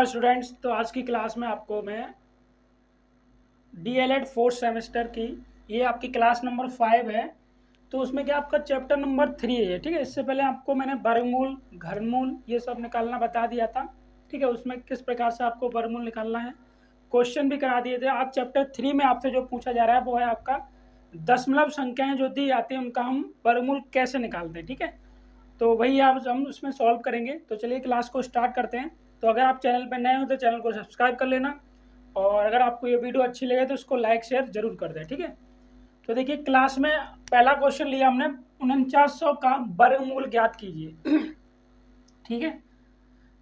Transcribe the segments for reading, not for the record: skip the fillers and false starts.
नमस्कार स्टूडेंट्स। तो आज की क्लास में आपको मैं डीएलएड फोर्थ सेमेस्टर की ये आपकी क्लास नंबर 5 है। तो उसमें क्या आपका चैप्टर नंबर 3 है, ठीक है। इससे पहले आपको मैंने वर्गमूल, घनमूल ये सब निकालना बता दिया था, ठीक है। उसमें किस प्रकार से आपको वर्गमूल निकालना है क्वेश्चन भी करा दिए थे। आज चैप्टर 3 में आपसे जो पूछा जा रहा है वो है आपका दशमलव संख्याएँ जो दी जाती हैं उनका हम वर्गमूल कैसे निकालते हैं, ठीक है। तो वही आप हम उसमें सॉल्व करेंगे। तो चलिए क्लास को स्टार्ट करते हैं। तो अगर आप चैनल पर नए हो तो चैनल को सब्सक्राइब कर लेना, और अगर आपको ये वीडियो अच्छी लगे तो उसको लाइक शेयर जरूर कर दें, ठीक है। तो देखिए क्लास में पहला क्वेश्चन लिया हमने 4900 का वर्गमूल ज्ञात कीजिए। ठीक है।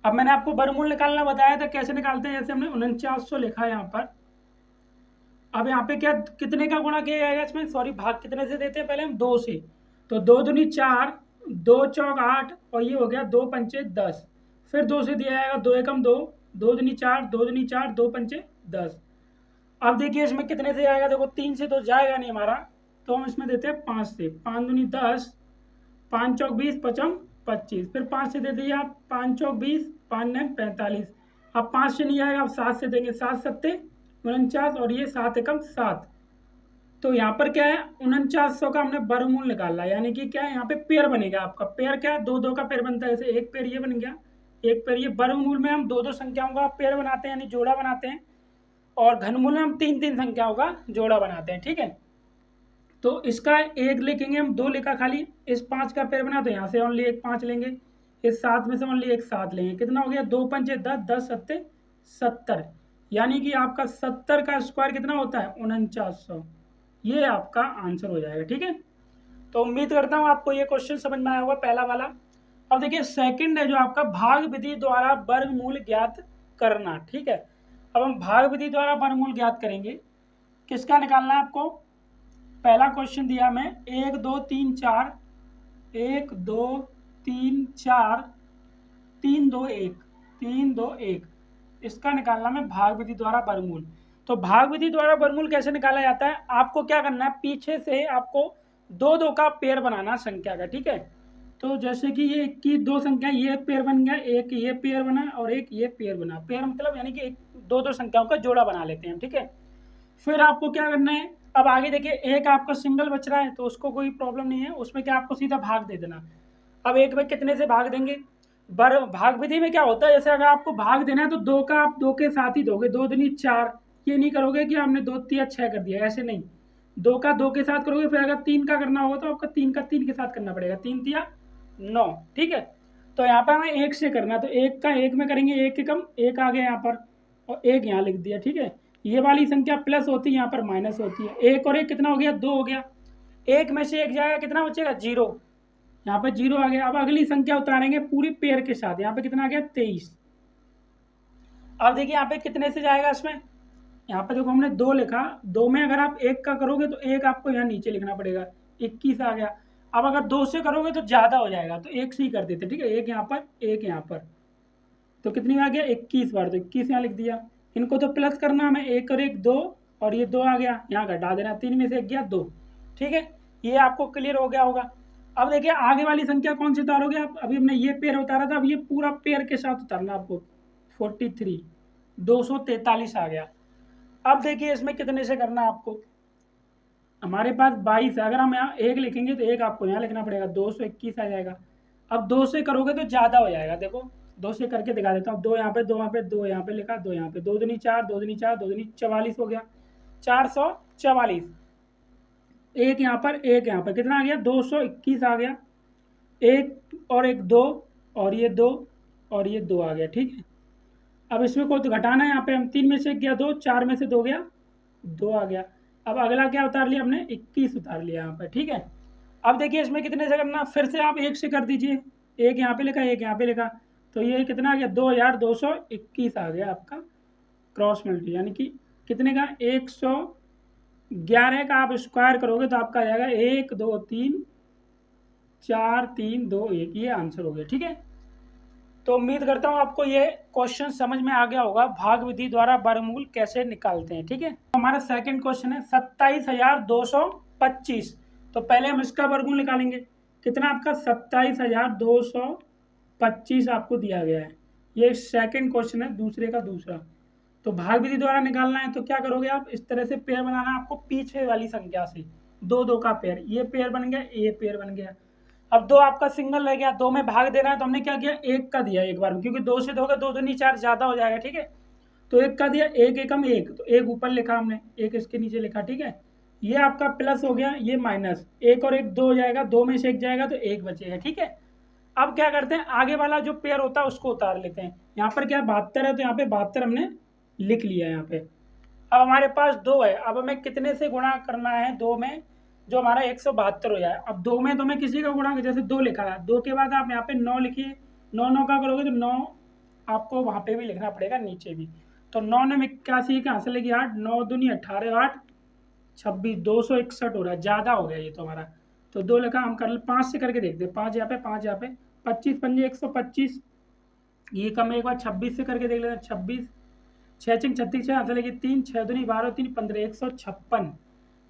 अब मैंने आपको वर्गमूल निकालना बताया था, कैसे निकालते हैं। जैसे हमने 4900 लिखा है यहाँ पर। अब यहाँ पे क्या कितने का गुणा किया जाएगा इसमें, सॉरी भाग कितने से देते हैं, पहले हम 2 से। तो 2 दूनी 4, 2 चौक 8, और ये हो गया 2 पंचे 10। फिर 2 से दिया जाएगा 2 एकम 2, 2 दूनी 4, 2 दूनी 4, 2 पंचे 10। अब देखिए इसमें कितने से आएगा, देखो 3 से तो जाएगा नहीं हमारा, तो हम इसमें देते हैं 5 से। 5 दूनी 10, 5 चौक 20, पचम 25। फिर 5 से दे दीजिए आप, 5 चौक 20, 5 नंग 45। अब 5 से नहीं आएगा, अब 7 से देंगे, 7 सत्ते 49, और ये 7 एकम 7। तो यहाँ पर क्या है 4900 का हमने वर्गमूल निकाला, यानी कि क्या है यहाँ पे पेयर बनेगा आपका। पेयर क्या है, 2 2 का पेयर बनता है। जैसे एक पेयर ये बन गया, एक पेयर ये। वर्गमूल में हम 2 2 संख्याओं का पेयर बनाते हैं, यानी जोड़ा बनाते हैं। और घनमूल में हम 3 3 संख्याओं का जोड़ा बनाते हैं, ठीक है। तो इसका एक लिखेंगे हम, 2 लिखा खाली। इस 5 का पेयर बना तो यहाँ से ओनली एक 5 लेंगे, इस 7 में से ओनली एक 7 लेंगे। कितना हो गया, 2 पंचे 10, 10 सत्ते 70। यानी कि आपका 70 का स्क्वायर कितना होता है 4900। ये आपका आंसर हो जाएगा, ठीक है। तो उम्मीद करता हूँ आपको ये क्वेश्चन समझ में आया होगा, पहला वाला। अब देखिए सेकंड है जो आपका भाग विधि द्वारा वर्गमूल ज्ञात करना, ठीक है। अब हम भाग विधि द्वारा वर्गमूल ज्ञात करेंगे। किसका निकालना है आपको, पहला क्वेश्चन दिया मैं 1 2 3 4, 1 2 3 4, 3 2 1, 3 2 1। इसका निकालना है भाग विधि द्वारा वर्गमूल। तो भाग विधि द्वारा वर्गमूल कैसे निकाला जाता है, आपको क्या करना है, पीछे से आपको 2 2 का पेयर बनाना संख्या का, ठीक है। तो जैसे कि ये की 2 संख्या, ये पेयर बन गया, एक ये पेयर बना और एक ये पेयर बना। पेयर मतलब यानी कि 2 2 संख्याओं का जोड़ा बना लेते हैं, ठीक है। फिर आपको क्या करना है, अब आगे देखिए एक आपका सिंगल बच रहा है तो उसको कोई प्रॉब्लम नहीं है, उसमें क्या आपको सीधा भाग दे देना। अब एक में कितने से भाग देंगे, भाग विधि में क्या होता है, जैसे अगर आपको भाग देना है तो 2 का आप 2 के साथ ही दोगे, 2 दूनी 4। ये नहीं करोगे कि हमने 2 तिया 6 कर दिया, ऐसे नहीं। 2 का 2 के साथ करोगे। फिर अगर 3 का करना होगा तो आपका 3 का 3 के साथ करना पड़ेगा, 3 तिया 9, ठीक है। तो यहाँ पर हमें 1 से करना, तो 1 का 1 में करेंगे, 1 के कम 1 आ गया यहाँ पर, और 1 यहाँ लिख दिया, ठीक है। ये वाली संख्या प्लस होती है, यहाँ पर माइनस होती है। 1 और 1 कितना हो गया, 2 हो गया। 1 में से 1 जाएगा, कितना बचेगा 0, यहाँ पे 0 आ गया। अब अगली संख्या उतारेंगे पूरी पेयर के साथ, यहाँ पे कितना आ गया 23। अब देखिए यहाँ पे कितने से जाएगा इसमें, यहाँ पे देखो हमने 2 लिखा, 2 में अगर आप 1 का करोगे तो 1 आपको यहाँ नीचे लिखना पड़ेगा, 21 आ गया। अब अगर 2 से करोगे तो ज़्यादा हो जाएगा, तो 1 से ही कर देते, ठीक है। 1 यहाँ पर, 1 यहाँ पर, तो कितनी आ गया 21 बार, तो 21 यहाँ लिख दिया। इनको तो प्लस करना हमें, 1 और 1 2, और ये 2 आ गया, यहाँ घटा देना, 3 में से 1 गया 2, ठीक है। ये आपको क्लियर हो गया होगा। अब देखिए आगे वाली संख्या कौन सी उतारोगे आप, अभी हमने ये पेयर उतारा था, अब ये पूरा पेयर के साथ उतारना आपको। 43, 243 आ गया। अब देखिए इसमें कितने से करना आपको, हमारे पास 22 है। अगर हम यहाँ 1 लिखेंगे तो 1 आपको यहाँ लिखना पड़ेगा, 221 आ जाएगा। अब 2 से करोगे तो ज़्यादा हो जाएगा, देखो 2 से करके दिखा देता हूँ। 2 यहाँ पे, 2 यहाँ पे, 2 यहाँ पे लिखा, 2 यहाँ पे, 2 दूनी 4, 2 दूनी 4, 2 दूनी 44 हो गया, 444। 1 यहाँ पर, 1 यहाँ पर, कितना आ गया 221 आ गया। 1 और 1 2, और ये 2 और ये 2 आ गया, ठीक है। अब इसमें को तो घटाना है, यहाँ पे हम 3 में से 1 गया 2, 4 में से 2 गया 2 आ गया। अब अगला क्या उतार लिया हमने, 21 उतार लिया यहाँ पर, ठीक है। अब देखिए इसमें कितने से करना, फिर से आप 1 से कर दीजिए। 1 यहाँ पे लिखा, 1 यहाँ पे लिखा, तो ये कितना आ गया 2221 आ गया आपका क्रॉस मल्टी, यानी कि कितने का 111 का आप स्क्वायर करोगे तो आपका आ जाएगा 1 2 3 4 3 2 1, ये आंसर हो गया, ठीक है। तो उम्मीद करता हूँ आपको ये क्वेश्चन समझ में आ गया होगा, भाग विधि द्वारा वर्गमूल कैसे निकालते हैं, ठीक है। हमारा सेकंड क्वेश्चन है 27225। तो पहले हम इसका वर्गमूल निकालेंगे। कितना आपका 27225 आपको दिया गया है। ये सेकंड क्वेश्चन है, दूसरे का दूसरा। तो भाग विधि द्वारा निकालना है तो क्या करोगे आप, इस तरह से पेयर बनाना है आपको पीछे वाली संख्या से, दो दो का पेयर, ये पेयर बन गया, ये पेयर बन गया। अब दो आपका सिंगल रह गया, दो में भाग देना है तो हमने क्या किया, एक का दिया एक बार में, क्योंकि दो से दो का दो दूनी चार ज्यादा हो जाएगा, ठीक है। तो एक का दिया, एक एकम एक, तो एक ऊपर लिखा हमने, एक इसके नीचे लिखा, ठीक है। ये आपका प्लस हो गया, ये माइनस, एक और एक दो हो जाएगा, दो में से एक जाएगा तो एक बचेगा, ठीक है। अब क्या करते हैं, आगे वाला जो पेयर होता है उसको उतार लेते हैं। यहाँ पर क्या 72 है, तो यहाँ पे 72 हमने लिख लिया यहाँ पे। अब हमारे पास दो है, अब हमें कितने से गुणा करना है, दो में, जो हमारा 172 हो जाए। अब दो में तो मैं किसी का गुणा, जैसे दो लिखा है, दो के बाद आप यहाँ पे 9 लिखिए, 9 9 का करोगे तो 9 आपको वहाँ पे भी लिखना पड़ेगा, नीचे भी। तो 9 ने 81 कहाँ से लेगी 8, 9 दूनी 18, 8 26, 261 हो रहा है, ज़्यादा हो गया ये तो हमारा। तो दो लिखा, हम कर ले 5 से करके देखते हैं, 5 यहाँ पे, 5 यहाँ पे, 25 पंजे 125, ये कम, एक बार 26 से करके देख लेते हैं, 26, 6 चिंग 36, 6 यहाँ से लेके 3, 6 दूनी 12, 3 15, 156,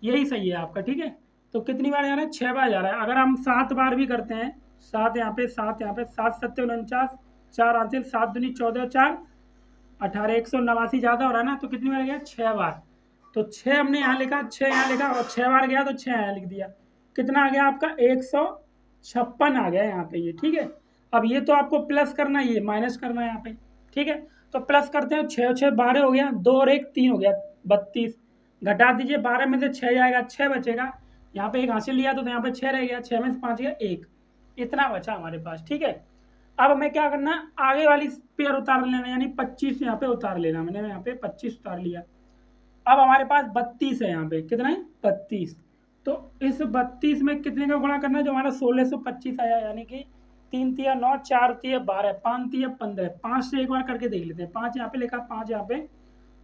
यही सही है आपका, ठीक है। तो कितनी बार जा रहा है, 6 बार जा रहा है। अगर हम 7 बार भी करते हैं, 7 यहाँ पे, 7 यहाँ पे, 7 7 49, 4 हासिल, 7 दूनी 14, 4 18, 189 ज़्यादा हो रहा है ना, तो कितनी बार गया, 6 बार। तो 6 हमने यहाँ लिखा, 6 यहाँ लिखा, और 6 बार गया तो 6 यहाँ लिख दिया। कितना आ गया आपका, 156 आ गया यहाँ पे ये, ठीक है। अब ये तो आपको प्लस करना है, ये माइनस करना है यहाँ पे, ठीक है। तो प्लस करते हैं, 6 6 12 हो गया, 2 और 1 3 हो गया, 32, घटा दीजिए, 12 में से 6 जाएगा, 6 बचेगा। यहाँ पे एक हासिल लिया तो यहाँ पे 6 रह गया, 6 में से 5 गया 1, इतना बचा हमारे पास, ठीक है। अब हमें क्या करना है, आगे वाली पेयर उतार लेना, यानी 25 यहाँ पे उतार लेना, मैंने यहाँ पे 25 उतार लिया। अब हमारे पास 32 है, यहाँ पे कितना है, 32। तो इस 32 में कितने का गुणा करना है, जो हमारा 1625 आया, यानी कि 3 तिया 9, 4 तिया 12, 5 तिया 15, 5 से एक बार करके देख लेते हैं। 5 यहाँ पे लिखा, 5 यहाँ पे,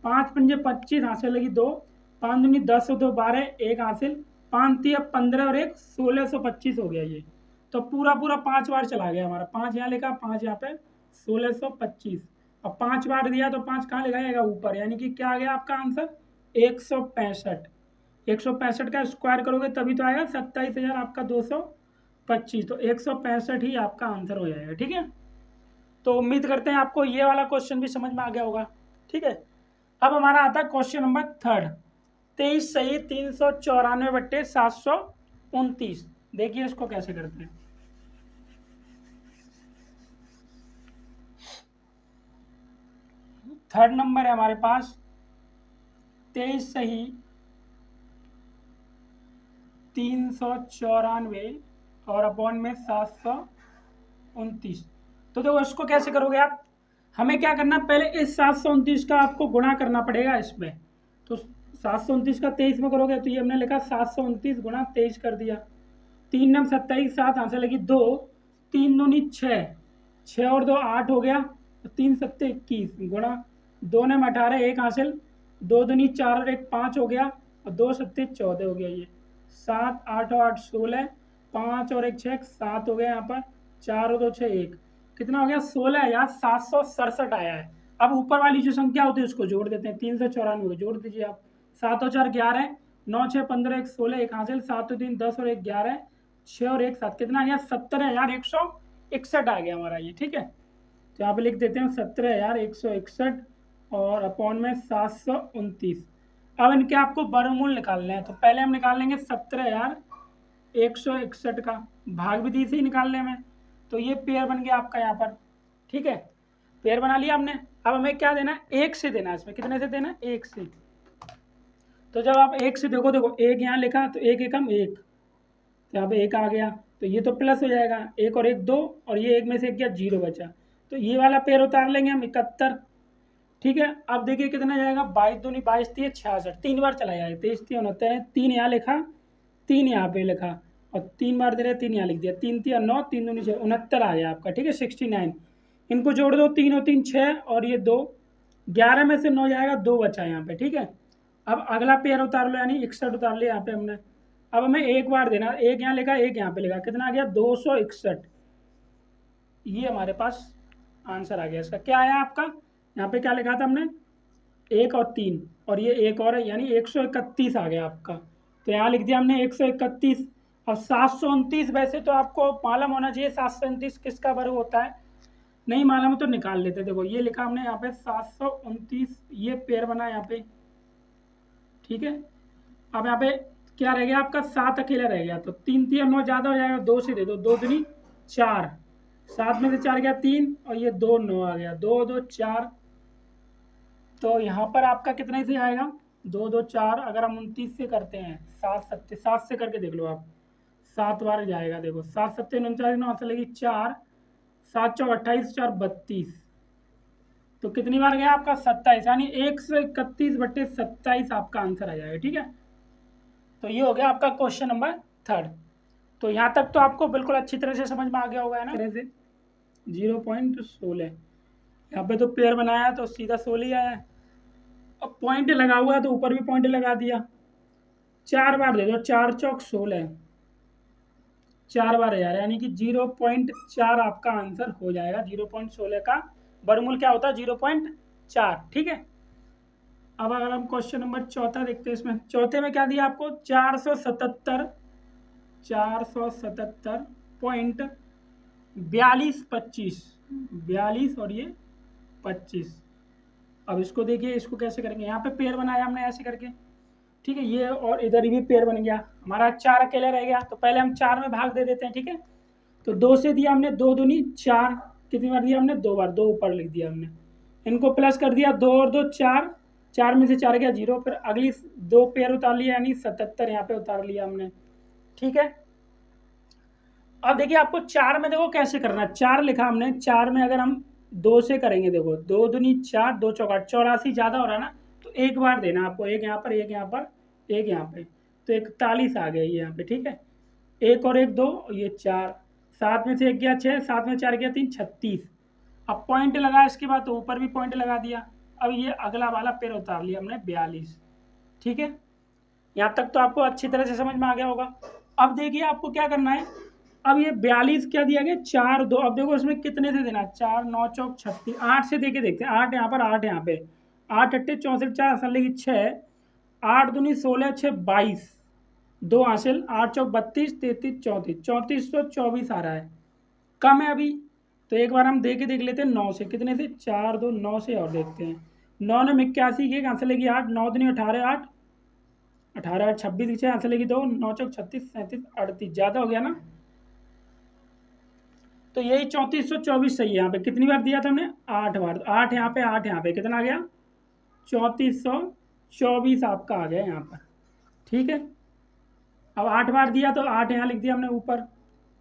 5 पंजे 25, हासिल लगी 2, 5 दूनी 10 2 12, एक हासिल, 5 तिया 15 और एक 1625 हो गया ये। तो पूरा पूरा 5 बार चला गया हमारा, 5 यहाँ लिखा, 5 यहाँ पे, 1625। अब 5 बार दिया तो 5 कहाँ लिखा जाएगा, ऊपर, यानी कि क्या आ गया आपका आंसर, 165। 165 का स्क्वायर करोगे तभी तो आएगा 27,000 आपका 225। तो 165 ही आपका आंसर हो जाएगा, ठीक है। तो उम्मीद करते हैं आपको ये वाला क्वेश्चन भी समझ में आ गया होगा, ठीक है। अब हमारा आता है क्वेश्चन नंबर 3, 23 सही 394/729। देखिए इसको कैसे करते हैं। थर्ड नंबर है हमारे पास 23 सही 394 और अपॉन में 729। तो देखो इसको कैसे करोगे आप, हमें क्या करना, पहले इस 729 का आपको गुणा करना पड़ेगा इसमें। तो 729 का 23 में करोगे तो ये हमने लिखा 729 गुणा 23 कर दिया, 3 नम 27, 7 यहाँ से लगी 2, 3 दूनी 6, 6 और 2 8 हो गया, तो 3 7 21 गुणा 2 नम 18, एक हासिल, 2 दूनी 4 और एक 5 हो गया, और 2 7 14 हो गया ये, 7 8 और 8 16, 5 और एक 6 7 हो गया यहाँ पर, 4 और 2 6 1, कितना हो गया 16,767 आया है। अब ऊपर वाली जो संख्या होती है उसको जोड़ देते हैं, 394 को जोड़ दीजिए आप, 7 और 4 11, 9 6 15 1 16, एक हासिल, 7 और 3 10 और एक 11, 6 और एक 7, कितना आ गया 17,161 आ गया हमारा ये, ठीक है। तो यहाँ पे लिख देते हैं 17,161 और अपॉन में 729। अब इनके आपको वर्गमूल निकालने हैं, तो पहले हम निकाल लेंगे 17,161 का, भाग विधि से ही निकालने में। तो ये पेयर बन गया आपका यहाँ पर, ठीक है, पेयर बना लिया हमने। अब हमें क्या देना है, एक से देना है, इसमें कितने से देना है, एक से। तो जब आप एक से देखो, देखो एक यहाँ लिखा तो एक एकम एक, तो यहाँ पे एक आ गया, तो ये तो प्लस हो जाएगा, एक और एक 2, और ये एक में से एक गया 0 बचा, तो ये वाला पेयर उतार लेंगे हम 71, ठीक है। अब देखिए कितना जाएगा, 22 दूनी 22 3 66, 3 बार चला जाएगा, 23 3 69, 3 यहाँ लिखा, 3 यहाँ पे लिखा, और 3 बार दे रहे 3 यहाँ लिख दिया, 3 3 9, 3 दूनी 6 69 आ गया आपका, ठीक है 69। इनको जोड़ दो, 3 और 3 6 और ये 2, 11 में से 9 जाएगा, 2 बचा यहाँ पे, ठीक है। अब अगला पेयर उतार लो, यानी 61 उतार लिया यहाँ पे हमने। अब हमें एक बार देना, एक यहाँ लिखा एक यहाँ पे लिखा, कितना आ गया 261, ये हमारे पास आंसर आ गया इसका। क्या आया आपका, यहाँ पे क्या लिखा था हमने, 1 और 3, और ये एक और है, यानी 131 आ गया आपका। तो यहाँ लिख दिया हमने 131। अब 729 वैसे तो आपको मालूम होना चाहिए 729 किसका वर्ग होता है, नहीं मालूम है तो निकाल लेते। देखो ये लिखा हमने यहाँ पे 729, ये पेयर बना यहाँ पे, ठीक है। अब यहाँ पे क्या रह गया आपका, 7 अकेला रह गया, तो 3 3 9 ज़्यादा हो जाएगा, 2 से दे दो, 2 दूनी 4, 7 में से 4 गया 3, और ये 2 9 आ गया, 2 2 4, तो यहाँ पर आपका कितने से आएगा, 2 2 4, अगर हम 29 से करते हैं, 7 से करके देख लो आप, 7 बार जाएगा, देखो 7 7 49, 9 से लगी 4, 7 चौक 28, 4 32, तो कितनी बार गया आपका 27, यानी 131/27 आपका आंसर आ जाएगा, ठीक है। तो ये हो गया आपका क्वेश्चन नंबर 3। तो यहाँ तक तो आपको बिल्कुल अच्छी तरह से समझ में आ गया होगा, है ना। तरह से 0.16 यहाँ पे तो पेयर बनाया है तो सीधा 16 ही आया है। अब पॉइंट लगा हुआ है तो ऊपर भी पॉइंट लगा दिया, 4 बार दे दो, 4 चौक 16, 4 बार है यार, यानी कि 0.4 आपका आंसर हो जाएगा। 0.16 का वर्गमूल क्या होता है, 0.4, ठीक है। अब अगर हम क्वेश्चन नंबर 4 देखते हैं, इसमें चौथे में क्या दिया आपको, 477.4225, 42 और ये 25। अब इसको देखिए, इसको कैसे करेंगे, यहाँ पे पेयर बनाया हमने ऐसे करके, ठीक है, ये और इधर भी पेयर बन गया, हमारा 4 अकेले रह गया, तो पहले हम 4 में भाग दे देते हैं, ठीक है। तो 2 से दिया हमने, 2 दूनी 4, कितनी बार दिया हमने, 2 बार, 2 ऊपर लिख दिया हमने, इनको प्लस कर दिया, 2 और 2 4, 4 में से 4 गया 0, फिर अगली 2 पेयर उतार लिया, यानी 77 यहाँ पे उतार लिया हमने, ठीक है। अब देखिए आपको 4 में देखो कैसे करना है, 4 लिखा हमने, 4 में अगर हम 2 से करेंगे, देखो 2 दूनी 4, 2 चौका 84, ज़्यादा हो रहा है ना, तो एक बार देना आपको, एक यहाँ पर, एक यहाँ पर, एक यहाँ पे, तो 41 आ गया ये यहाँ पे, ठीक है। एक और एक 2, ये 4, 7 में से 1 गया 6, 7 में 4 गया 3, 36। अब पॉइंट लगा, इसके बाद तो ऊपर भी पॉइंट लगा दिया। अब ये अगला वाला पेड़ उतार लिया हमने 42, ठीक है। यहाँ तक तो आपको अच्छी तरह से समझ में आ गया होगा। अब देखिए आपको क्या करना है, अब ये 42 क्या दिया गया, 4 2, अब देखो इसमें कितने से देना, 4 9 चौक 36, 8 से देके देखते हैं, 8 यहाँ पर, 8 यहाँ पे, 8 8 64, 4 असल लगी 6, 8 दूनी 16, 6 22, 2 हासिल, 8 चौक 32, 33 34, 3424 आ रहा है, कम है अभी, तो एक बार हम देख लेते हैं 9 से, कितने से, 4 2 9 से और देखते हैं, 9 9 81 की, आंसर लगी 8, 9 दूनी 18, 8 18 8 26 की, आंसर लगी 2, 9 चौक 36, 37 38, ज़्यादा हो गया ना, तो यही 3424 सही है। यहाँ पे कितनी बार दिया था हमने, 8 बार, 8 यहाँ पे, 8 यहाँ पे, कितना आ गया, 3424 आपका आ गया यहाँ पर, ठीक है। अब 8 बार दिया तो 8 यहाँ लिख दिया हमने ऊपर,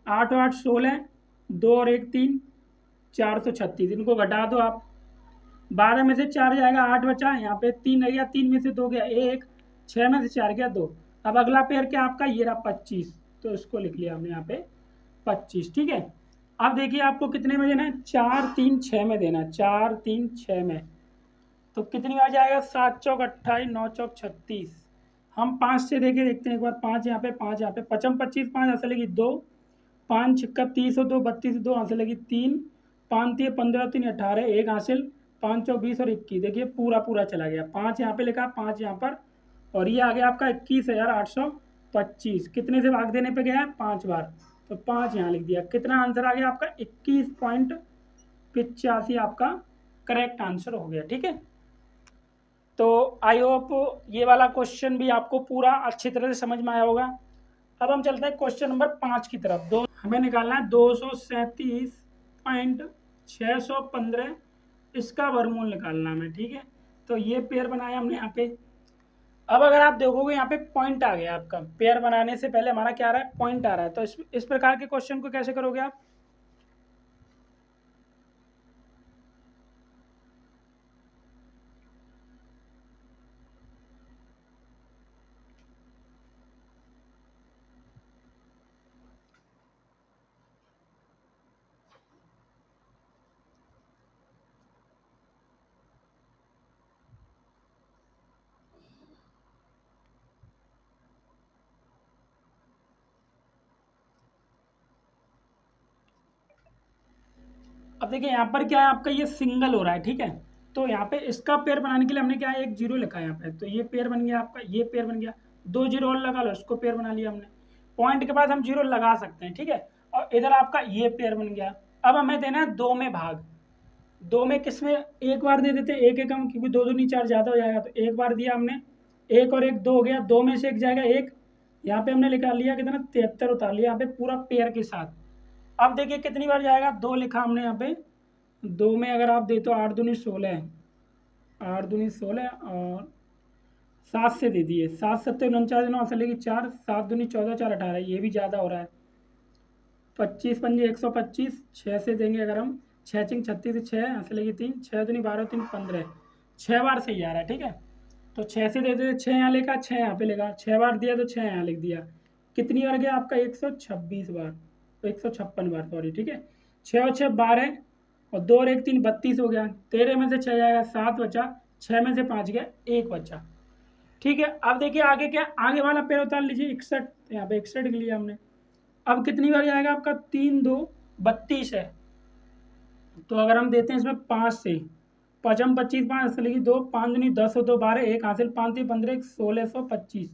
8 और 8 16, 2 और 1 3, 436, इनको घटा दो आप, 12 में से 4 जाएगा, 8 बचा, यहाँ पे 3 रह गया, 3 में से 2 गया 1, 6 में से 4 गया 2, अब अगला पेयर क्या आपका, ये रहा 25, तो इसको लिख लिया हमने यहाँ पे 25, ठीक है। अब देखिए आपको कितने में देना है, 4 3 6 में देना है, 4 3 6 में, तो कितनी आ जाएगा, 7 चौक 28, 9 चौक 36, हम 5 से देके देखते हैं एक बार, 5 यहाँ पे, 5 यहाँ पे, 55 25, 5 आंसर लगी 2, 5 6 30 और 2 32, 2 आंसर लगी 3, 5 3 15 3 18, 1 हासिल, 5 चौक 20 और 21, देखिए पूरा पूरा चला गया, 5 यहाँ पे लिखा, 5 यहाँ पर, और ये आ गया आपका 21,825, कितने से भाग देने पे गया है, 5 बार, तो 5 यहाँ लिख दिया, कितना आंसर आ गया आपका, 21.85 आपका करेक्ट आंसर हो गया, ठीक है। तो आई होप ये वाला क्वेश्चन भी आपको पूरा अच्छी तरह से समझ में आया होगा। अब हम चलते हैं क्वेश्चन नंबर 5 की तरफ। हमें निकालना है 237.615, इसका वर्गमूल निकालना है, ठीक है। तो ये पेयर बनाया हमने यहाँ पे। अब अगर आप देखोगे यहाँ पे पॉइंट आ गया आपका, पेयर बनाने से पहले हमारा क्या आ रहा है, पॉइंट आ रहा है, तो इस प्रकार के क्वेश्चन को कैसे करोगे आप, अब देखिए यहाँ पर क्या है आपका, ये सिंगल हो रहा है, ठीक है। तो यहाँ पे इसका पेयर बनाने के लिए हमने क्या है, एक 0 लिखा है यहाँ पे, तो ये पेयर बन गया आपका, ये पेयर बन गया, 2 0 और लगा लो, इसको पेयर बना लिया हमने, पॉइंट के बाद हम 0 लगा सकते हैं, ठीक है। और इधर आपका ये पेयर बन गया। अब हमें देना है 2 में भाग, दो में किस में एक बार दे देते, एक एक हम, क्योंकि दो दूनी चार ज़्यादा हो जाएगा, तो एक बार दिया हमने, एक और एक दो हो गया, दो में से एक जाएगा एक, यहाँ पे हमने निकाल लिया कितना 73 उतार लिया यहाँ पे पूरा पेयर के साथ। अब देखिए कितनी बार जाएगा, दो लिखा हमने यहाँ पे, दो में अगर आप दे तो 8 दूनी 16, 8 दूनी 16 और 7 से दे दिए, 7 7 49 9 असलेगी 4, 7 दूनी 14 4 18, ये भी ज़्यादा हो रहा है, 25 पंजे 125, 6 से देंगे अगर हम, 6 चिंग 36 6 असलेगी 3, 6 दूनी 12 3 15, 6 बार सही आ रहा है, ठीक है। तो 6 से दे देते, 6 यहाँ लेगा, 6 यहाँ पे लेगा, 6 बार दिया तो 6 यहाँ लिख दिया, कितनी बार गया आपका 126 बार, तो 156 बार सॉरी, ठीक है। 6 और 6 12 और 2 और 1 3 32 हो गया, 13 में से 6 जाएगा 7 बचा, 6 में से 5 गया 1 बचा, ठीक है। अब देखिए आगे क्या, आगे वाला पेड़ उतार लीजिए 61, यहाँ पे 61 लिख लिया हमने। अब कितनी बार जाएगा आपका 3 2 32 है, तो अगर हम देते हैं इसमें 5 से, 5 हम 25 5 असलेगी 2, 5 दूनी 10 हो 2 12 1 हासिल 5 3 15 1625,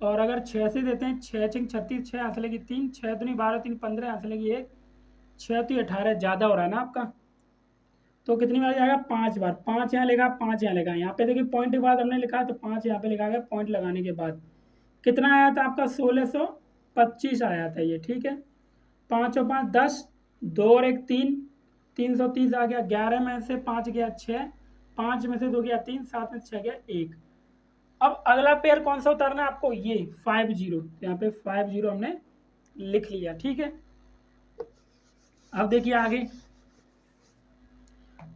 और अगर 6 से देते हैं, 6 चिंग 36 6 असलेगी 3, 6 दूनी 12 3 15 असलेगी 1, 6 तो 18 ज़्यादा हो रहा है ना आपका, तो कितनी बार जाएगा 5 बार, 5 यहाँ लेगा 5 यहाँ लेगा, यहाँ पे देखिए पॉइंट के बाद हमने लिखा है तो 5 यहाँ पे लिखा गया पॉइंट लगाने के बाद, कितना आया था आपका 1625 आया था ये, ठीक है। 5 और 5 10, 2 और 1 3, 330 आ गया, 11 में से 5 गया 6, 5 में से 2 गया 3, 7 में से 6 गया 1। अब अगला पेयर कौन सा उतारना है आपको, ये 50, यहाँ पे 50 हमने लिख लिया, ठीक है। अब देखिए आगे,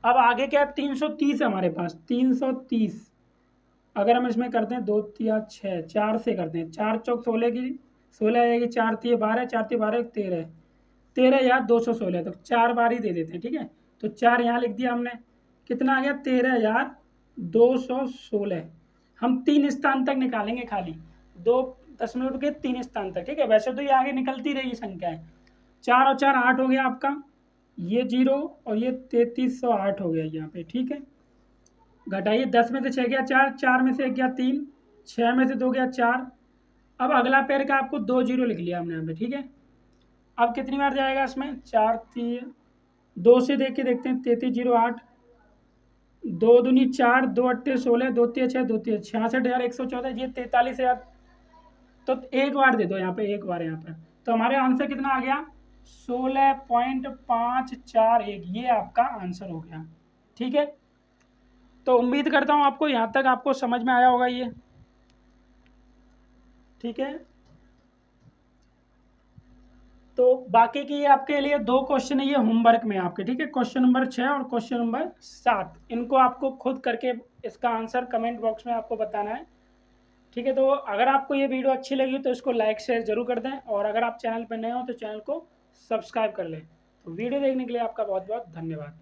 अब आगे क्या है 330 है हमारे पास, 330 अगर हम इसमें करते हैं 2 या 6 4 से करते हैं, 4 चौक 16 की 16 आएगी, 4 3 12, 4 3 12 13, 13 या 216, तो 4 बार ही दे देते हैं, ठीक है। तो 4 यहाँ लिख दिया हमने, कितना आ गया 13,216, हम 3 स्थान तक निकालेंगे खाली, 2 के 3 स्थान तक, ठीक है। वैसे तो ये आगे निकलती रही संख्या है, 4 और 4 8 हो गया आपका, ये 0 और ये 3308 हो गया यहाँ पे, ठीक है। घटाइए, 10 में से 6 गया 4, 4 में से 1 गया 3, 6 में से 2 गया 4, अब अगला पेयर का आपको 2 0 लिख लिया हमने यहाँ पे, ठीक है। अब कितनी बार जाएगा इसमें, 4 3 2 से देख के देखते हैं, 3308, 2 दूनी 4, 2 अट्ठे 16, 2 3 6, 2 3 66,114, ये 43,000, तो एक बार दे दो यहाँ पे, एक बार यहाँ पे, तो हमारे आंसर कितना आ गया 16.541, ये आपका आंसर हो गया, ठीक है। तो उम्मीद करता हूँ आपको यहाँ तक आपको समझ में आया होगा ये, ठीक है। तो बाकी की आपके लिए 2 क्वेश्चन है ये होमवर्क में आपके, ठीक है, क्वेश्चन नंबर 6 और क्वेश्चन नंबर 7, इनको आपको खुद करके इसका आंसर कमेंट बॉक्स में आपको बताना है, ठीक है। तो अगर आपको ये वीडियो अच्छी लगी तो इसको लाइक शेयर जरूर कर दें, और अगर आप चैनल पर नए हो तो चैनल को सब्सक्राइब कर लें। तो वीडियो देखने के लिए आपका बहुत बहुत धन्यवाद।